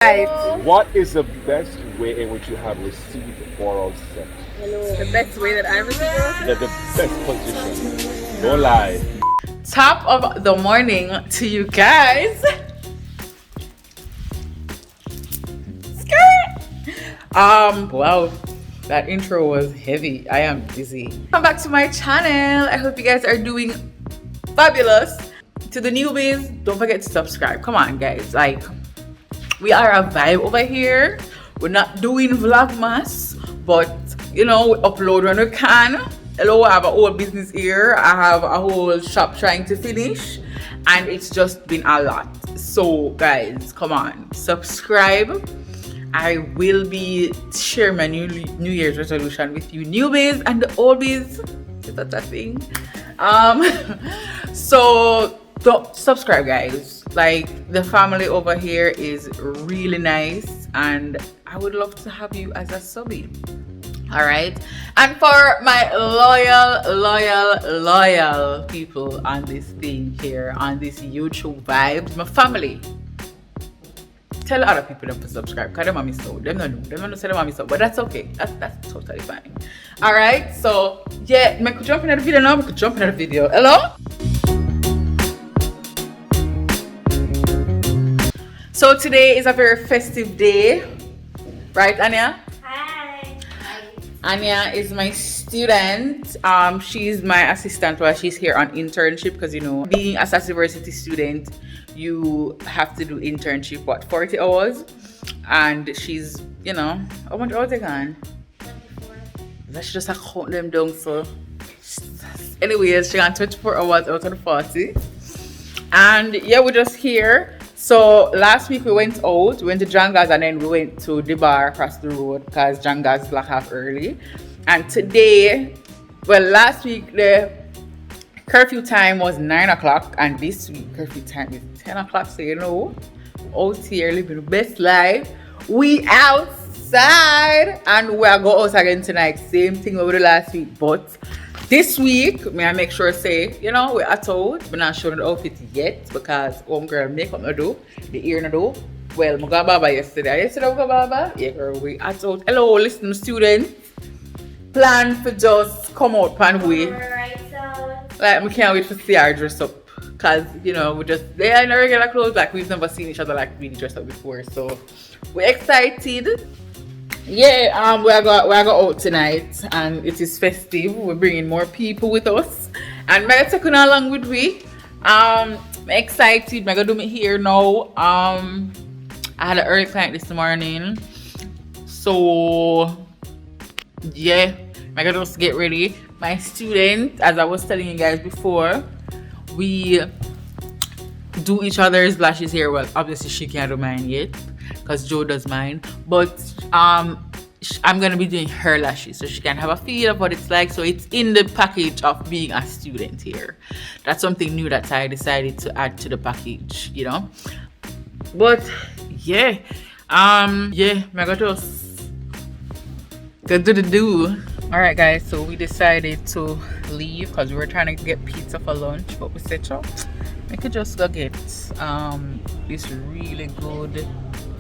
Right. What is the best way in which you have received oral sex? The best way that I received it. The best position. Don't lie. Top of the morning to you guys. Skirt. Wow, that intro was heavy. I am dizzy. Come back to my channel. I hope you guys are doing fabulous. To the newbies, don't forget to subscribe. Come on, guys. Like, we are a vibe over here. We're not doing vlogmas, but you know, we upload when we can. Hello, I have a whole business here. I have a whole shop trying to finish, and it's just been a lot. So guys, come on, subscribe. I will be sharing my New Year's resolution with you newbies and the oldies. Is that a thing? So don't subscribe, guys. Like, the family over here is really nice, and I would love to have you as a subby. All right. And for my loyal people on this thing here, on this YouTube vibes, my family, tell other people them to subscribe, because them are missed out. Them don't say them are missed out, but that's okay. That's totally fine. All right. So yeah, I could jump into the video now. We could jump into the video. Hello. So today is a very festive day, right, Anya? Hi. Anya is my student. She's my assistant while she's here on internship, because you know, being a Sassy University student, you have to do internship, what, 40 hours? And she's, you know, how much hours they gone? 24. Let's just count them down. So anyways, she got 24 hours out of the 40. And yeah, we're just here. So last week we went out, we went to Janga's, and then we went to the bar across the road because Janga's like half early. And today, well, last week the curfew time was 9 o'clock, and this week curfew time is 10 o'clock. So you know, out here living the best life. We outside, and we are go out again tonight. Same thing we did last week, but this week, may I make sure say, you know, we're at out. We're not showing the outfit yet because homegirl makeup no do, the ear no do. Well, I got baba yesterday. Yesterday I got baba. Yeah, girl, we at out. Hello, listen, students. Plan for just come out pan way. Alright, so. Like, we can't wait to see our dress up. Because, you know, we just, they are in our regular clothes. Like, we've never seen each other like really dressed up before. So, we're excited. Yeah, we're going out tonight, and it is festive. We're bringing more people with us, and I'm taking along with we. I'm excited. I'm gonna do me here now. I had an early client this morning, so yeah, I'm gonna just get ready. My student, as I was telling you guys before, we do each other's lashes here. Well, obviously she can't do mine yet, because Joe does mine, but I'm gonna be doing her lashes so she can have a feel of what it's like. So it's in the package of being a student here. That's something new that I decided to add to the package, you know. But yeah, I'm gonna just go do the do. All right, guys. So we decided to leave because we were trying to get pizza for lunch, but we said, "Oh, we could just go get this really good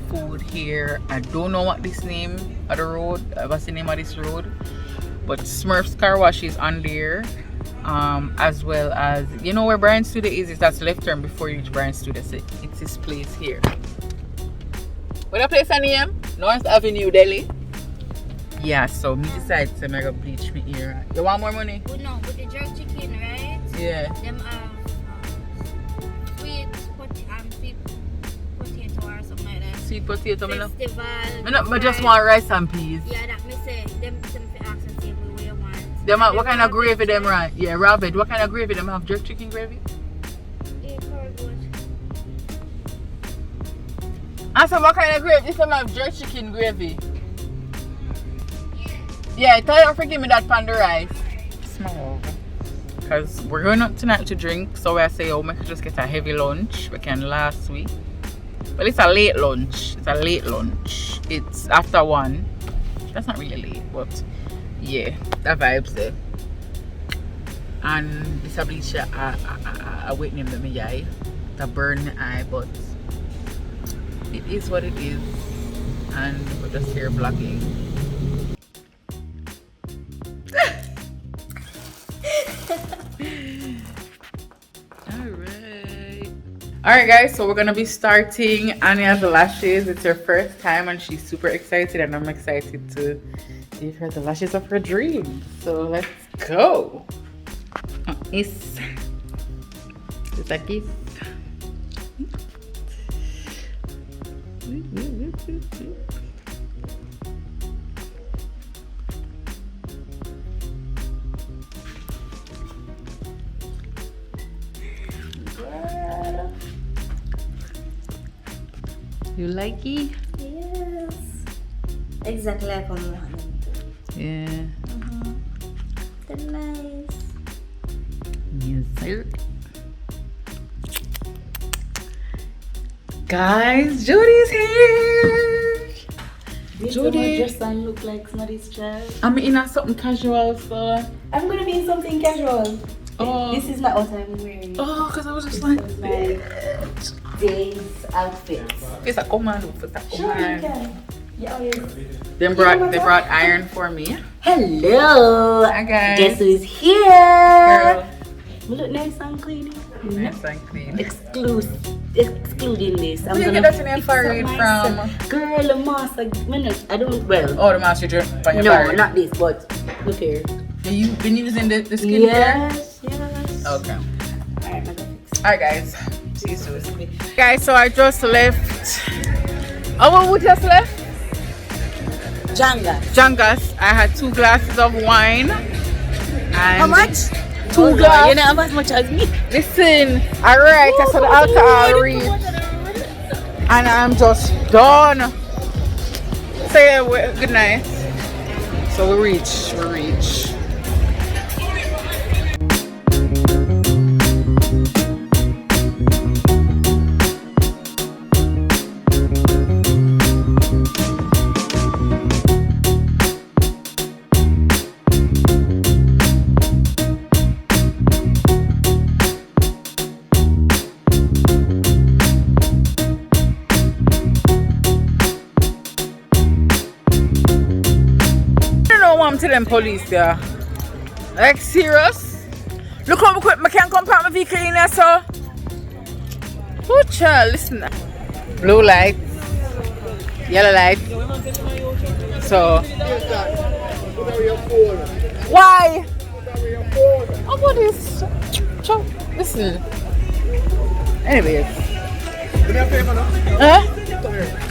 food here." I don't know what this name of the road, what's the name of this road, but Smurf's Car Wash is on there, as well as, you know where Brian Studio is, that's left turn before you reach Brian Studio. So it's this place here. What a place on name? North Avenue, Delhi. Yeah, so me decided to make a bleach me here. You want more money? Oh, no, with the jerk chicken, right? Yeah. Them sweet potato or something like that. Sweet potato, Festival. I just want rice and peas. Yeah, that me say. Them for ask and say what you want. Them what kind of gravy them right? Yeah, raw veg. What kind of gravy them have? Jerk chicken gravy? Yeah, very good. I said, what kind of gravy? This time I have jerk chicken gravy. Yeah, tell you to give me that pan the rice. Small. Because we're going out tonight to drink. So I say, oh, we could just get a heavy lunch. We can last week. Well, it's a late lunch. It's after 1. That's not really late, but yeah, that vibes there. And this a bleach I wait name them eye. That burn my eye, but it is what it is, and we're just here vlogging. Alright guys, so we're gonna be starting Anya's lashes. It's her first time and she's super excited, and I'm excited to give her the lashes of her dreams. So let's go. It's a kiss. You like it? Yes. Exactly like I wanted. Yeah. They're nice. Yes, sir. Guys, Jodi's here. Jodi. Dress and look like somebody's child. I'm in a something casual, so. I'm gonna be in something casual. Oh. This is not what I'm wearing. Oh, because I was just This like. is my day's outfit. It's a commando for that Sure, you command. can. Yeah, oh, yes. They brought iron for me. Hello. Hi guys. Guess who's here? Girl. We look nice and clean. Nice and clean. Excluding this. Where you get that in your forehead from? Girl, the mask. I don't. Well. Oh, the mask you drip on your No, forehead. not this, but look here. You've been using the skincare? Yes. Okay. Alright, my God. Alright guys. See you soon. Guys, so I just left. Oh, who just left? Janga. Jangas. I had 2 glasses of wine. And How much? 2 glasses. You know as much as me. Listen, alright, I saw the alcohol reach. And I'm just done. Say good night. So we reach. To them police there. Like serious? Look how quick I can't come park my vehicle in there, so. Oh child, listen. Blue light, yellow light. So why? Oh what is listen. Anyways. Huh?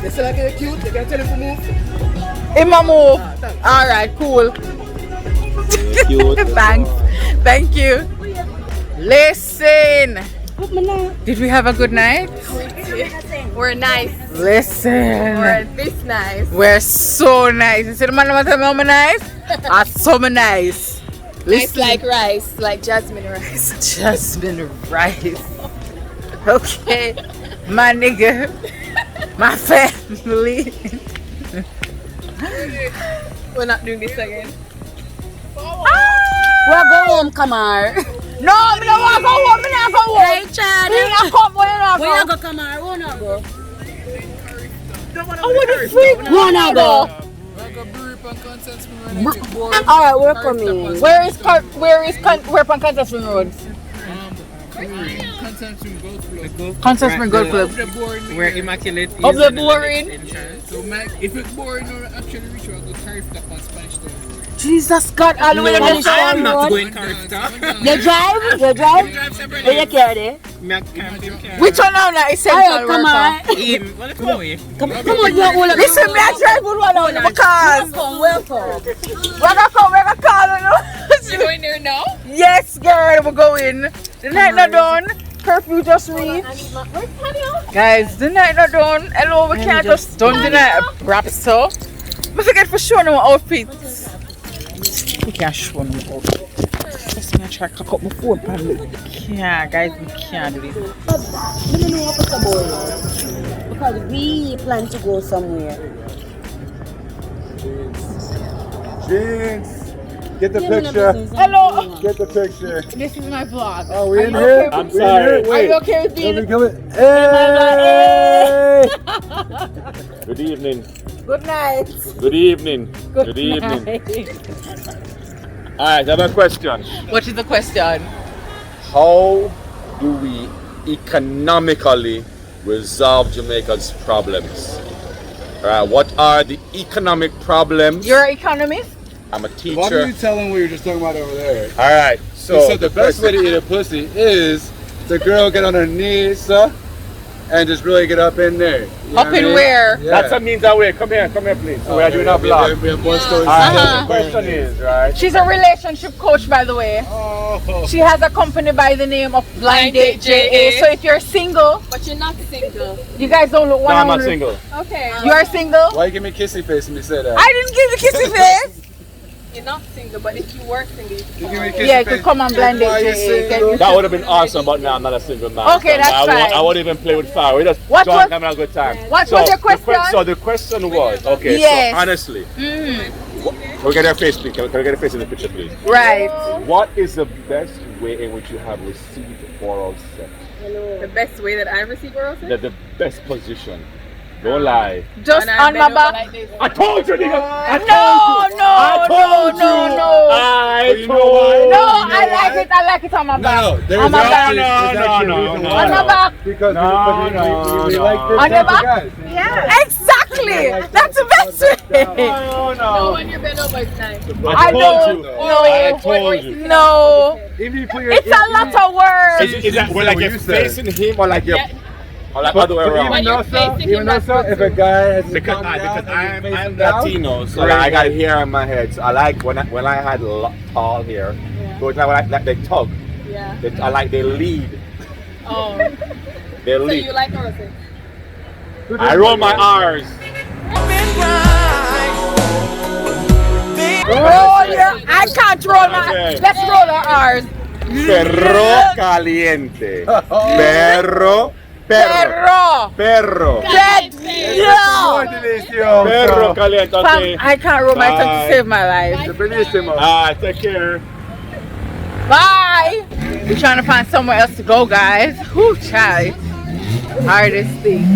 They say like they're cute, they can tell you to move. In my move. Alright, cool. Thanks. Thank you. Listen. Did we have a good night? We're nice. Listen. We're this nice. We're so nice. You see the man that I'm nice? I'm so nice. Nice like rice, like jasmine rice. Jasmine rice. Okay. My nigga. My family. We're not doing this again. We're going home, Kamar. No, I don't want to go home. I don't go home. Hey, Chad. We not come. We not Where you go. go, Kamar? Where you go? I want to freak. Where you go? Alright, we're coming. Where is Contestment Road? Contestment Golf Club. Where Immaculate is. Of the boring. So, if it's boring, no, actually reach out to Carif Top and Spanish Town. Jesus God, all the way to No, the I am Not not. going Carif Top. You drive? You drive? Where you carry? Which one now? Like essential Alright, come on. Come on, Come on, you hold up. Listen, me I drive good one now because Welcome. we're gonna call you know. You going there now? Yes, girl, we're going. The night not done. Curfew just reached. Guys, the night not done. Hello, we can't just done the night. Wrap so. I forget for sure no outfits. We can't show no outfits. Just gonna try to cock up my phone, but we can't, guys. We can't do this. Let me know what's about because we plan to go somewhere. Jinx. Get the Give me the picture. business. Hello. Get the picture. This is my vlog. Oh, we in Are you here? okay I'm with- sorry. Are you okay with being? Hey! Good evening. Good night. Good evening. Good evening. All right, I have a question. What is the question? How do we economically resolve Jamaica's problems? All right, what are the economic problems? You're an economist? I'm a Why don't teacher. you tell them what you were just talking about over there? All right, So the best way to eat a pussy is the girl get on her knees, and just really get up in there. You know Up what I in mean? where? Yeah. That's a means away. Come here, please. So we are doing a vlog. We have more stories. All right, Uh-huh. the question is, right? She's a relationship coach, by the way. Oh. She has a company by the name of Blind Date JA. So if you're single, But you're not single. you guys don't look No, one I'm on not single. Okay. You are single? Why you give me kissy face when you say that? I didn't give you kissy face. You're not single, but if you were single, you could You come give me on. kissy Yeah, you face. could come on Blind Why Date you JA. single? Can That would have been awesome, but now I'm not a single man. Okay, So that's I fine. won't even play with fire. We just What join was- having a good time. What was your question? So the question was, okay, Yes. so honestly, can we get her face, please? Can we get her face in the picture, please? Right. What is the best way in which you have received oral sex? The best way that I receive oral sex? The best position. Don't lie. Just When I on bend my over back. like this. I told you, nigga. I No, told you. no, I told no, you. no. I You know told why? you. No, You know I like why? it. I like it on my back. No, there's on my back. actually, there's actually a no, reason no, why. On my back. Because No, we no, like this On your type of back? guys. Yeah. Exactly. That's the best way. No, No, no. when you're bent over, it's nice. I told don't you. know. I told you. No. Even if you put your It's a lot of words. Is that well, like what you're you said. facing him or like you're, Yeah. or like other way But around? even you're though so, facing even him, though that's so, good if a too. guy has his Because tongue down and I'm he's facing Latino, so like, I got hair on my head. So I like when I had tall hair. So it's like they tug. Yeah. I like they lead. Oh. They So lead. you like oral sex? I roll my R's. Roll your. I can't roll my. Okay. Let's roll our R's. Perro caliente. Perro. Perro. Perro. Perro. Dead. More No. delicioso. Perro caliente. Okay. I can't roll my tongue to Bye. save my life. Bellissimo. Take care. Bye. We're trying to find somewhere else to go, guys. Whoo, child. Hardest thing.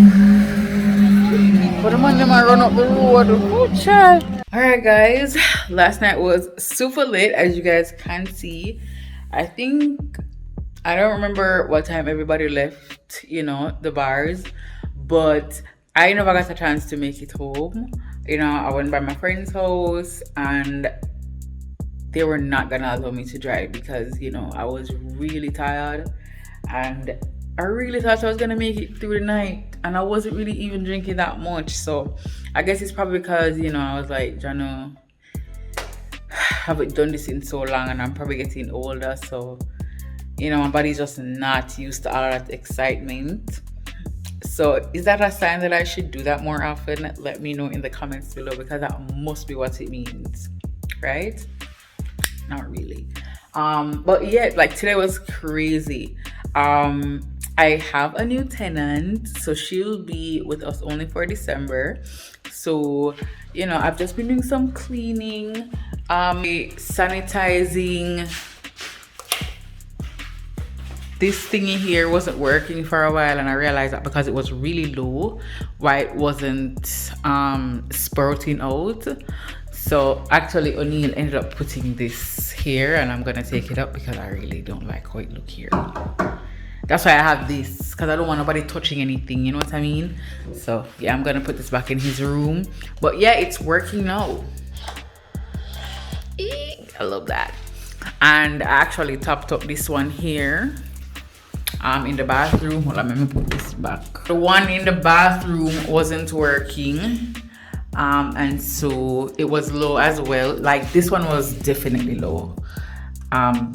But the man them a run up the road. Whoo, child. Alright, guys. Last night was super lit, as you guys can see. I don't remember what time everybody left, the bars. But I never got a chance to make it home. I went by my friend's house and they were not gonna allow me to drive because I was really tired and I really thought I was gonna make it through the night and I wasn't really even drinking that much. So I guess it's probably because I was like, Jano, I haven't done this in so long and I'm probably getting older, so my body's just not used to all that excitement. So is that a sign that I should do that more often? Let me know in the comments below because that must be what it means, right? Not really. But yeah, like today was crazy. I have a new tenant, so she'll be with us only for December. So I've just been doing some cleaning, sanitizing. This thingy here wasn't working for a while and I realized that because it was really low, why it wasn't sprouting out. So actually O'Neill ended up putting this here and I'm gonna take it up because I really don't like how it look here. That's why I have this, because I don't want nobody touching anything, you know what I mean? So yeah, I'm gonna put this back in his room. But yeah, it's working now. I love that. And I actually topped up this one here in the bathroom. Hold on, let me put this back. The one in the bathroom wasn't working. And so it was low as well. Like this one was definitely low.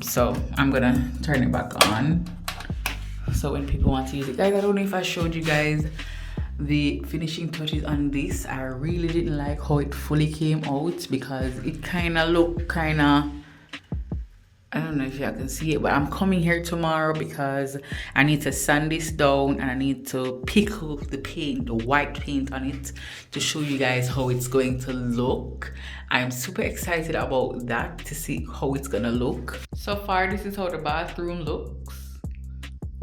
So I'm gonna turn it back on. So when people want to use it, guys, I don't know if I showed you guys the finishing touches on this. I really didn't like how it fully came out because it kind of looked kind of I don't know if y'all can see it, but I'm coming here tomorrow because I need to sand this down and I need to pickle the paint, the white paint on it, to show you guys how it's going to look. I'm super excited about that, to see how it's gonna look. So far, this is how the bathroom looks.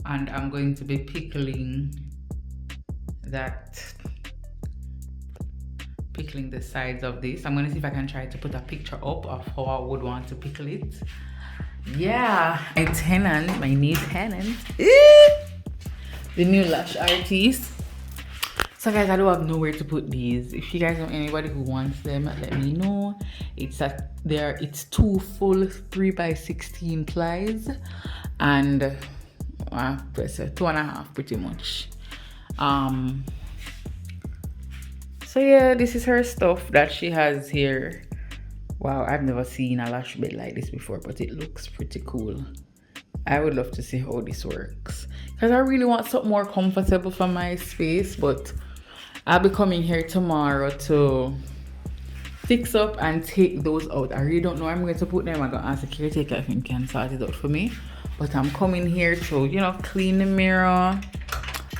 And I'm going to be pickling the sides of this. I'm gonna see if I can try to put a picture up of how I would want to pickle it. Yeah, my new tenant, the new lash artist. So guys, I don't have nowhere to put these. If you guys know anybody who wants them, let me know. It's two full 3x16 plies and 2.5 pretty much. So yeah, this is her stuff that she has here. Wow, I've never seen a lash bed like this before, but it looks pretty cool. I would love to see how this works, because I really want something more comfortable for my space, but I'll be coming here tomorrow to fix up and take those out. I really don't know where I'm going to put them. I'm going to ask the caretaker if he can sort it out for me. But I'm coming here to, you know, clean the mirror,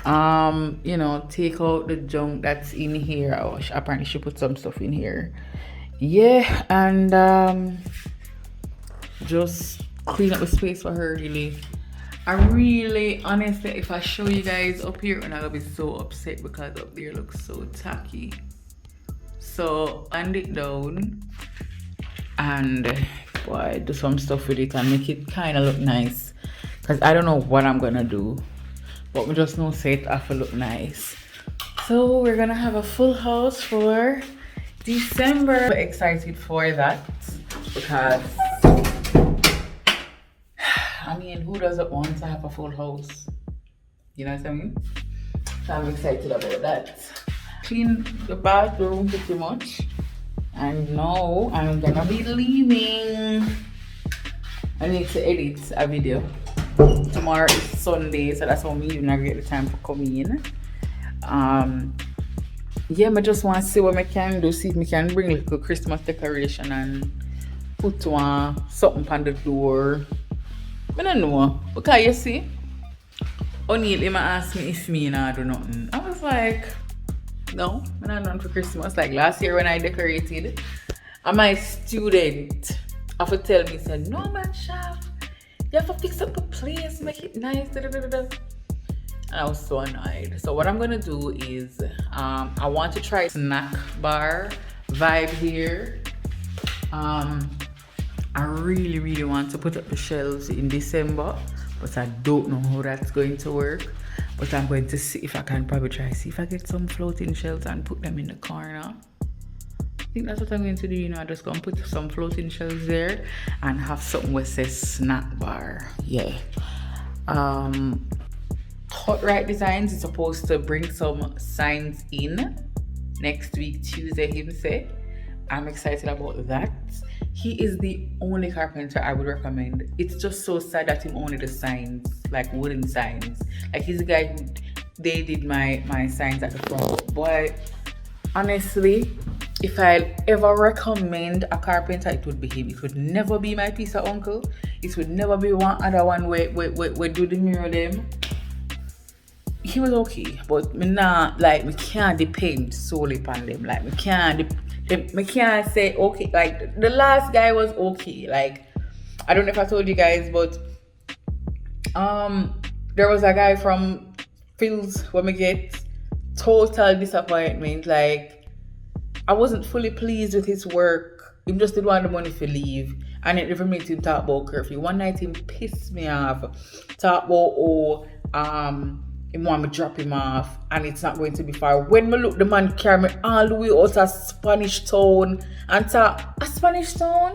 you know, take out the junk that's in here. Oh, apparently she put some stuff in here. Yeah, and just clean up the space for her. Really, I really, honestly, if I show you guys up here, and I'll be so upset because up there looks so tacky. So band it down and boy, do some stuff with it and make it kind of look nice, because I don't know what I'm gonna do, but we just know say it have to look nice. So we're gonna have a full house for December. I'm excited for that because I mean, who doesn't want to have a full house? You know what I mean? So I'm excited about that. Clean the bathroom pretty much, and now I'm gonna be leaving. I need to edit a video. Tomorrow is Sunday, so that's why me even get the time for coming in. Yeah, I just want to see what I can do, see if I can bring like a Christmas decoration and put something on the door. I don't know, because you see, O'Neil asked me if me not do nothing. I was like, no, I'm not done for Christmas. Like last year when I decorated, and my student have to tell me, said, no man, Shaph, you have to fix up the place, make it nice, da, da, da, da. And I was so annoyed. So what I'm gonna do is I want to try snack bar vibe here. I really want to put up the shelves in December, but I don't know how that's going to work. But I'm going to see if I can probably see if I get some floating shelves and put them in the corner. I think that's what I'm going to do, you know. I'm just going to put some floating shelves there and have something where says snack bar. Yeah. Hot Right Designs is supposed to bring some signs in next week, Tuesday, he said. I'm excited about that. He is the only carpenter I would recommend. It's just so sad that him only does signs, like wooden signs. Like he's the guy who they did my signs at the front. Boy, honestly, if I ever recommend a carpenter, it would be him. It would never be my piece of uncle. It would never be one other one where do the mirror them. He was okay, but me not like, me can't depend solely upon them. Like me can't say okay. Like the last guy was okay. Like I don't know if I told you guys, but there was a guy from Phil's when we get total disappointment. Like I wasn't fully pleased with his work. He just didn't want the money to leave, and it never made him talk about curfew. One night he pissed me off. Talk about he want me to drop him off and it's not going to be far. When me look, the man carry me all the way out of Spanish Town and talk, a Spanish Town?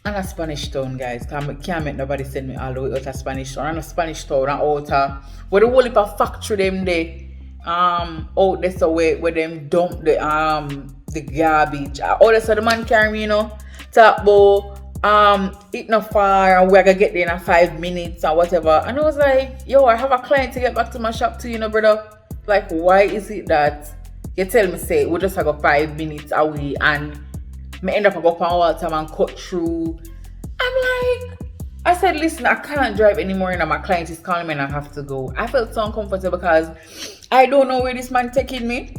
And a Spanish Town, guys. Can't make nobody send me all the way out of Spanish Town. And a Spanish Town and out of where the whole heap of factory them there. Out there so where them dump the garbage. All this so the man carry me, you know, talk about it not far and we're gonna get there in 5 minutes or whatever. And I was like, yo, I have a client to get back to my shop too, you know, brother. Like, why is it that you tell me say we just have 5 minutes away and me end up go up on all time and cut through I said, listen, I can't drive anymore and my client is calling me and I have to go. I felt so uncomfortable because I don't know where this man taking me.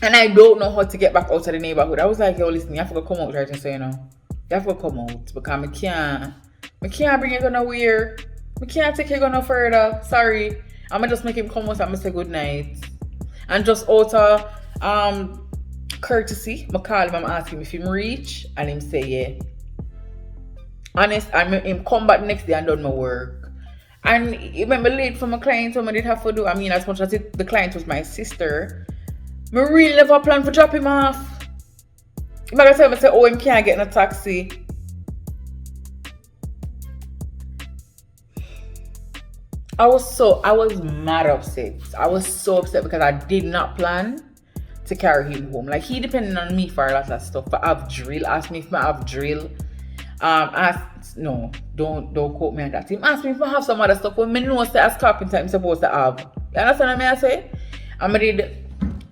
And I don't know how to get back out of the neighborhood. I was like, yo, listen, you have to come out right and say, you know. You have to come out because I can't bring you go nowhere. I can't take you go no further. Sorry. I'ma just make him come out and I'ma say good night. And just out of courtesy, I call him, I'm asking him if him reach and him say yeah. Honest, I mean him come back the next day and done my work. And even me late for my client, what I did have to do. I mean, as much as the client was my sister, I really never planned to drop him off. If I tell him, say, oh, him can't get in a taxi. I was mad upset. I was so upset because I did not plan to carry him home. Like, he depended on me for a lot of stuff. For have drill, asked me if I have drill. No, don't quote me on that. He asked me if I have some other stuff. When I know that as carpenter, I'm supposed to have. You understand what I say? I did,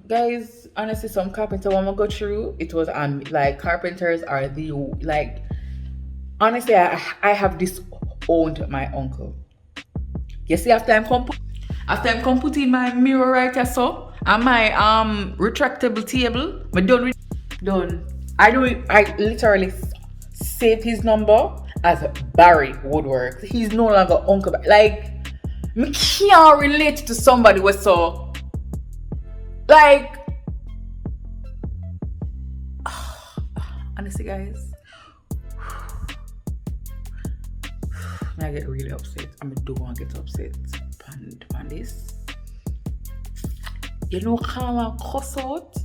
guys, honestly, some carpenter when I go through, it was like carpenters are the like. Honestly, I have disowned my uncle. You see, after I'm come put in my mirror right here, so and my retractable table, but done. I literally saved his number as Barry Woodwork. He's no longer Uncle Barry. Like, me can't relate to somebody with so like honestly, guys, I get really upset. I don't want to get upset on this. You know, call and cuss out.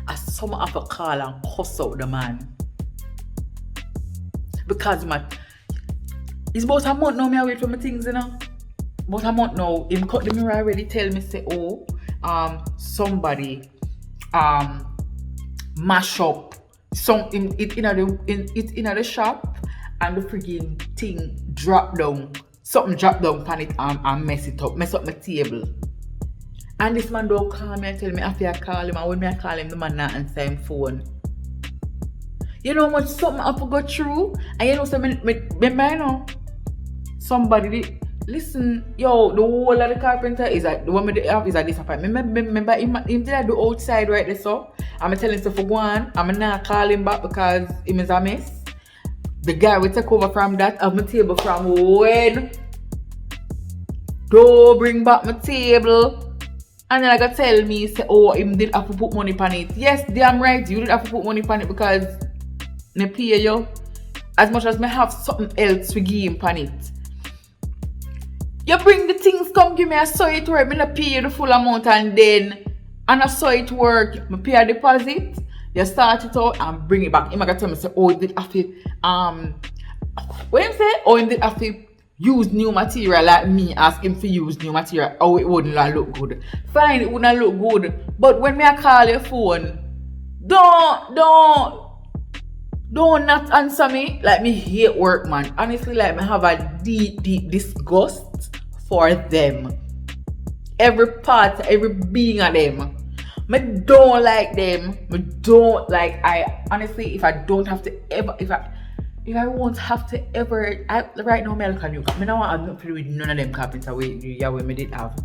As some have to call and cuss out the man. Because it's about a month now, I wait for my things, you know. About a month now, him cut the mirror already, tell me, say, oh, somebody mash up something in the shop and the friggin' thing drop down. Something drop down pan it and mess up my table. And this man don't call me and tell me after I call him, and when I call him, the man not answer him phone. You know how much something I have to go through? And you know, so I know somebody listen, yo, the whole of the carpenter is like the one with the have is a disappointment. Remember him did I do outside right there, so I'm telling him to go on. I'm not call him back because him is a mess. The guy will take over from that of my table from when. Don't bring back my table. And then I got tell me, say, oh, him did have to put money on it. Yes, damn right, you did have to put money on it because they pay you. As much as me have something else to give him on it. You bring the things, come give me, I saw it work, me not pay you the full amount and then, and I saw it work, me pay a deposit, you start it out and bring it back. He might tell me, say, oh, did have to, what him say? Oh, he did have to use new material like me, ask him to use new material. Oh, it wouldn't look good. Fine, it wouldn't look good. But when me I call your phone, don't not answer me. Like, me hate work, man. Honestly, like, me have a deep disgust for them. Every part, every being of them. Me don't like them. Me don't like, honestly, if I don't have to ever, if I won't have to ever, right now, I look at you. I don't want to have nothing to do with none of them carpenter way me did have.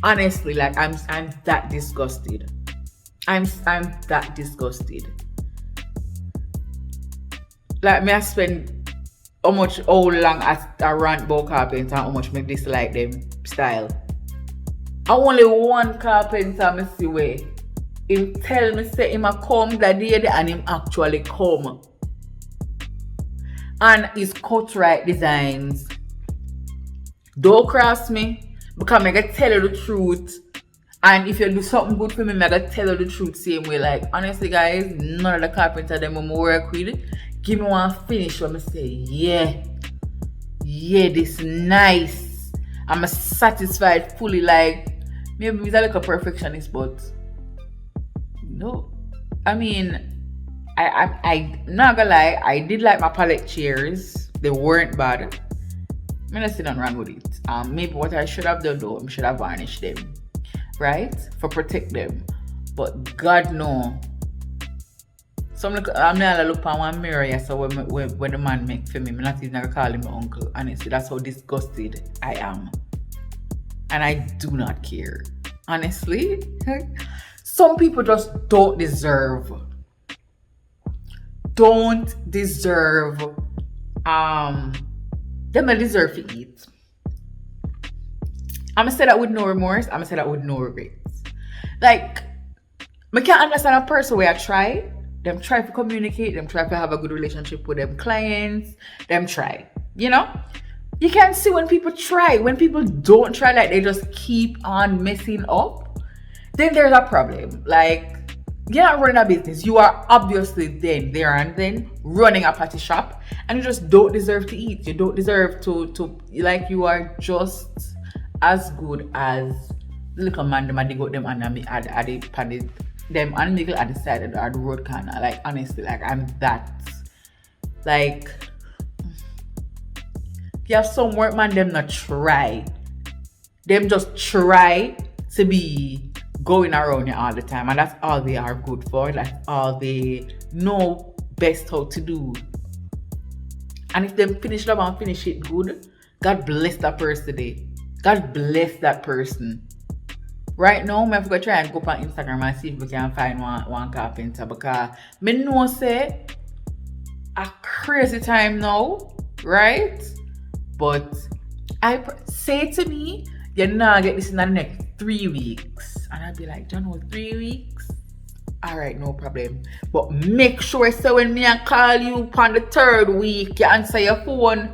Honestly, like, I'm that disgusted. I'm that disgusted. Like, me I spend how long I rant about carpenter and how much me dislike them style. I only one carpenter me see way. Him tell me say him a come that day and him actually come. And his cut right designs. Don't cross me because I gotta tell you the truth. And if you do something good for me, I gotta tell you the truth same way. Like, honestly, guys, none of the carpenter them I work with give me one finish when I say, yeah, this nice. I'm satisfied fully. Like, maybe he's like a perfectionist, but no. I mean, I not gonna lie, I did like my pallet chairs. They weren't bad. I'm not saying nothing wrong with it. Maybe what I should have done though, I should have varnished them, right? For protect them. But God no. So I'm not look on one mirror, yeah, so when the man make for me, I'm not even gonna call him my uncle. Honestly, that's how disgusted I am. And I do not care. Honestly. Some people just don't deserve them not deserve to eat. I'ma say that with no remorse, I'ma say that with no regrets. Like, I can't understand a person where I try. Them try to communicate, them try to have a good relationship with them clients, them try. You know? You can see when people try. When people don't try, like they just keep on messing up, then there's a problem. Like, you're not running a business. You are obviously there and then running a party shop, and you just don't deserve to eat. You don't deserve to like, you are just as good as little man them and they got them and them and Miguel at the side of the road corner. Like, honestly, like, I'm that. Like, you have some workman them not try. Them just try to be going around you all the time, and that's all they are good for. That's all they know best how to do. And if them finish up and finish it good, God bless that person today. God bless that person. Right now, I'm going to try and go on Instagram and see if we can find one carpenter, because I know say a crazy time now, right? But I say to me, you're not get this in the next 3 weeks. And I'd be like, John, 3 weeks? Alright, no problem. But make sure so when me I call you on the 3rd week, you answer your phone.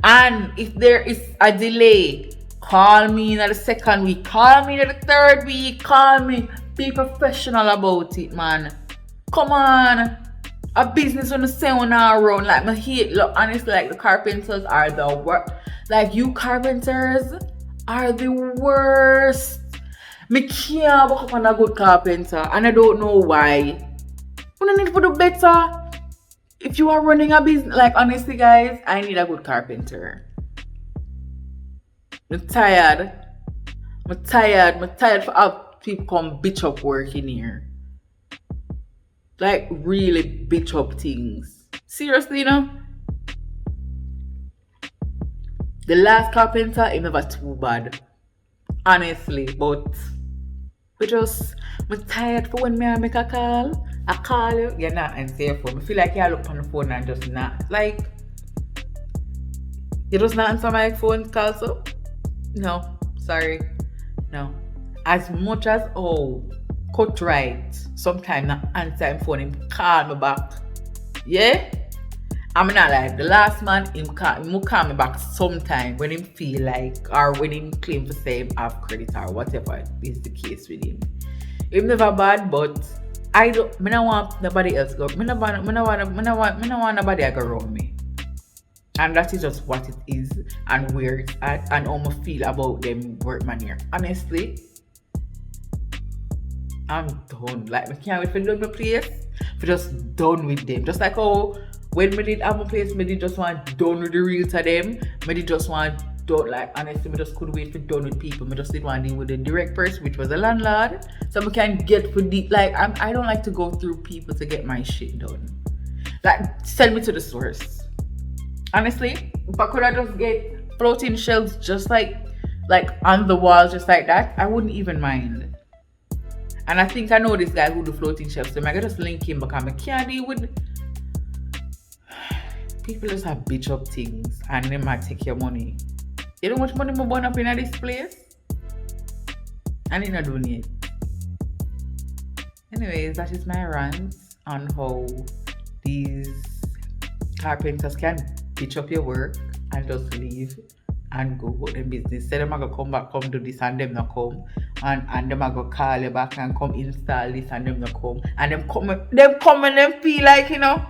And if there is a delay, call me in the 2nd week, call me in the 3rd week, call me. Be professional about it, man. Come on. A business on the sound around. Like, my hate, look, honestly, like, the carpenters are the worst. Like, you carpenters are the worst. Me can't work up on a good carpenter, and I don't know why. You don't need to do better. If you are running a business, like, honestly, guys, I need a good carpenter. I'm tired for how people come bitch up work in here. Like, really bitch up things. Seriously, you know? The last carpenter, it never too bad. Honestly, but I'm tired for when I make a call. I call you, you're not answer your phone. I feel like you look on the phone and just not. Like, you just not answer my phone call, so? No, sorry. No. As much as, cut right, sometimes not answer him phone, him call me back. Yeah? I'm not like the last man, him call me back sometime when him feel like, or when him claim to say him have credit or whatever is the case with him. Him never bad, but I don't want nobody else go. I don't want nobody to go around me. And that is just what it is and where it's at and how I feel about them workman here. Honestly, I'm done. Like, I can't wait for them to my place. For just done with them. Just like how when I did have my place, I did just want done with the realtor them. I did just want done, like, honestly, I just couldn't wait for done with people. I just did want to deal with the direct person, which was the landlord. So I can get for the, like, I don't like to go through people to get my shit done. Like, send me to the source. Honestly, if I could have just get floating shelves just like on the wall, just like that, I wouldn't even mind. And I think I know this guy who do floating shelves, so I can just link him because I can't deal with people just have bitch up things and they might take your money. You know how much money I burn up in this place? And you're not doing it. Anyways, that is my rant on how these carpenters can bitch up your work and just leave and go about their business. Say them are gonna come back, come do this, and them not come. And them are gonna call you back and come install this, and them not come. And them come and them feel like, you know.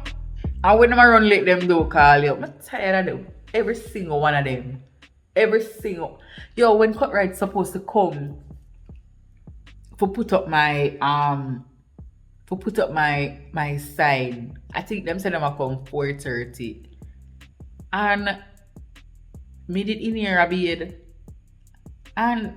And when them run late, them do call you. I'm tired of them. Every single one of them. Every single. Yo, when Cutright's supposed to come for put up my sign, I think them said them are come 4:30. And me did in here a bed. And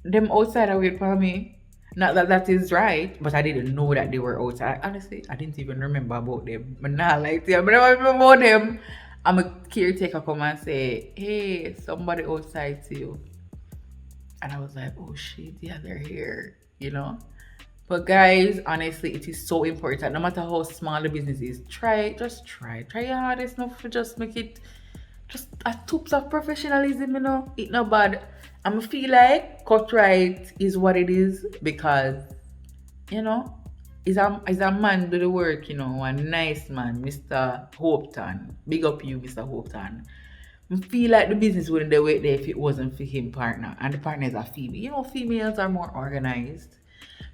them outside are wait for me. Not that that is right, but I didn't know that they were outside. Honestly, I didn't even remember about them. But now, like, yeah, but I remember about them. I'm a caretaker come and say, hey, somebody outside to you. And I was like, oh shit, yeah, they're here, you know? But guys, honestly, it is so important. No matter how small the business is, try your hardest enough to just make it just a toops of professionalism, you know? It's not bad. I feel like Cutthright is what it is because, you know, is a man do the work, you know, a nice man, Mr. Hopeton. Big up you, Mr. Hopeton. I feel like the business wouldn't be there if it wasn't for him partner. And the partner is a female. You know, females are more organized.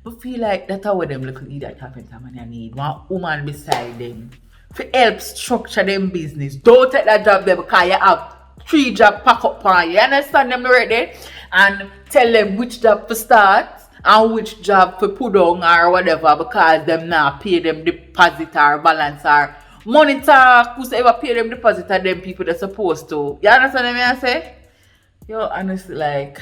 I feel like that's how them little idiot carpenter man you need. One woman beside them. To help structure them business. Don't take that job there because you have 3 jobs pack up on you. You understand them right there? And tell them which job to start and which job to put on or whatever because them now pay them deposit or balance or money talk. Whosoever pay them deposit are them people they're supposed to. You understand what I say? Yo, honestly, like,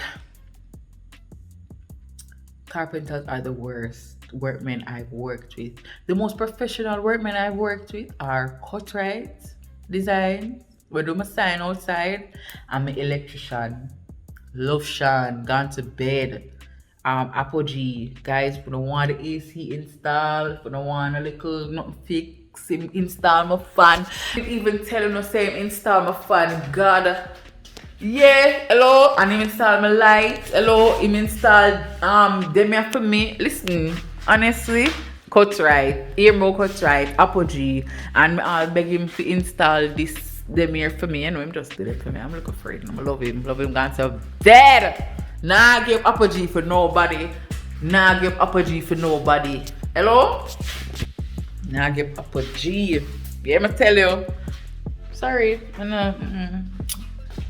carpenters are the worst workmen I've worked with. The most professional workmen I've worked with are Cutthright Design. We do my sign outside. I'm an electrician. Love Sean, gone to bed. Apogee, guys, if you don't want the AC installed, if you don't want a little nothing fix, him install my fan. Even telling us say him install my fan. God. Yeah, hello, and him install my lights. Hello, him install them here for me. Listen, honestly, Cutthright, Earmo Cutthright, Apogee, and I'll beg him to install this them here for me. I know him just did it for me. I'm looking for it. I love him gone so dead. Nah give Apogee for nobody. Nah give Apogee for nobody. Hello? Nah give Apogee. Yeah, me tell you. Sorry.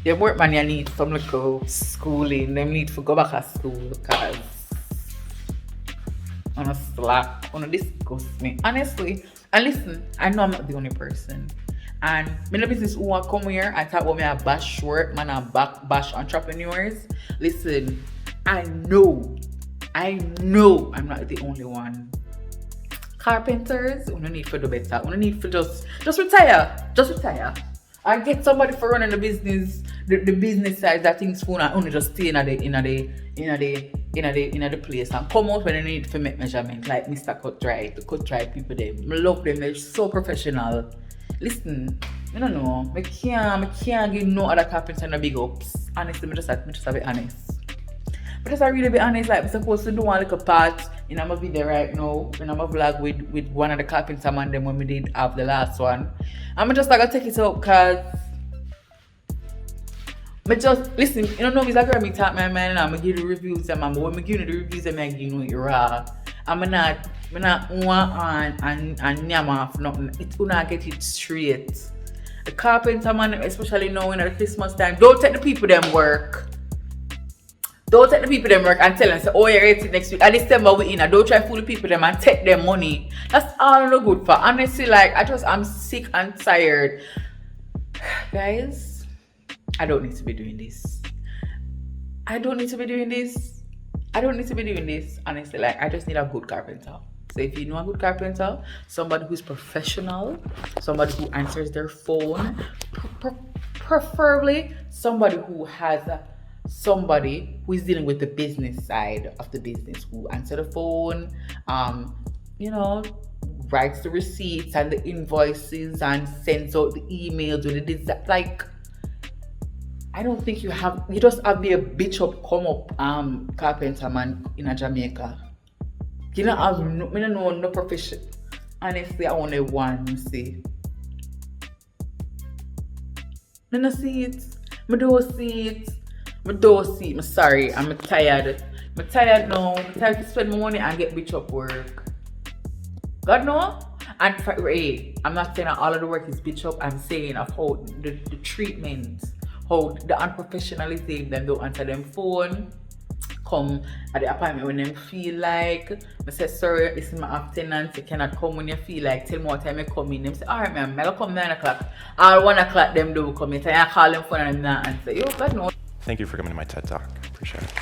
The workman you need some little schooling. Them need to go back to school because on a slack, on a disgust me. Honestly. And listen, I know I'm not the only person. And many business who want come here and talk about me a bash work, man, and bash entrepreneurs. Listen, I know I'm not the only one. Carpenters, we don't need to do better. We don't need to just retire. Just retire. And get somebody for running the business, the business side that things phone and only just stay in the place and come out when they need to make measurement like Mr. Cutthright, the Cutthright people them. I love them, they're so professional. Listen, I don't know. I can't give no other carpenter no big ups. Honestly, I just have to be honest. But just really be honest, like I'm supposed to do one little part in my video right now, in my vlog with one of the carpenter man them when we did have the last one. I'm just like take it up because but just listen, you don't know me like me talk my mind and I'm gonna give the reviews and when I give you the reviews I'm gonna give you it raw. I'm not want and yam off nothing. It will not get it straight. The carpenter man, especially now in the Christmas time, don't take the people them work. Don't take the people them work and tell them say, oh you're ready next week. At December we in. Don't try to fool the people them and take their money. That's all no good for. Honestly, like I'm sick and tired. Guys, I don't need to be doing this. I don't need to be doing this. Honestly, like I just need a good carpenter. So if you know a good carpenter, somebody who's professional, somebody who answers their phone, preferably somebody who has somebody who is dealing with the business side of the business, who answer the phone, you know, writes the receipts and the invoices and sends out the emails with the design. Like, I don't think you just have be a bitch up come up carpenter man in a Jamaica. You don't have no profession. Honestly, I only one see. I don't see it. I don't see it. I'm sorry. I'm tired. I'm tired now. I'm tired to spend my money and get bitch up work. God no. And hey, I'm not saying that all of the work is bitch up. I'm saying of how the treatment, how the unprofessionalism, them don't answer them phone. Come at the appointment when them feel like. I say, sorry, this is my afternoon. You cannot come when you feel like. Tell me what time you come in. Them say, alright, ma'am, I'll come 9 o'clock. Or 1 o'clock, them do come in. So I call them phone and them not answer. Yo, God no. Thank you for coming to my TED Talk. Appreciate it.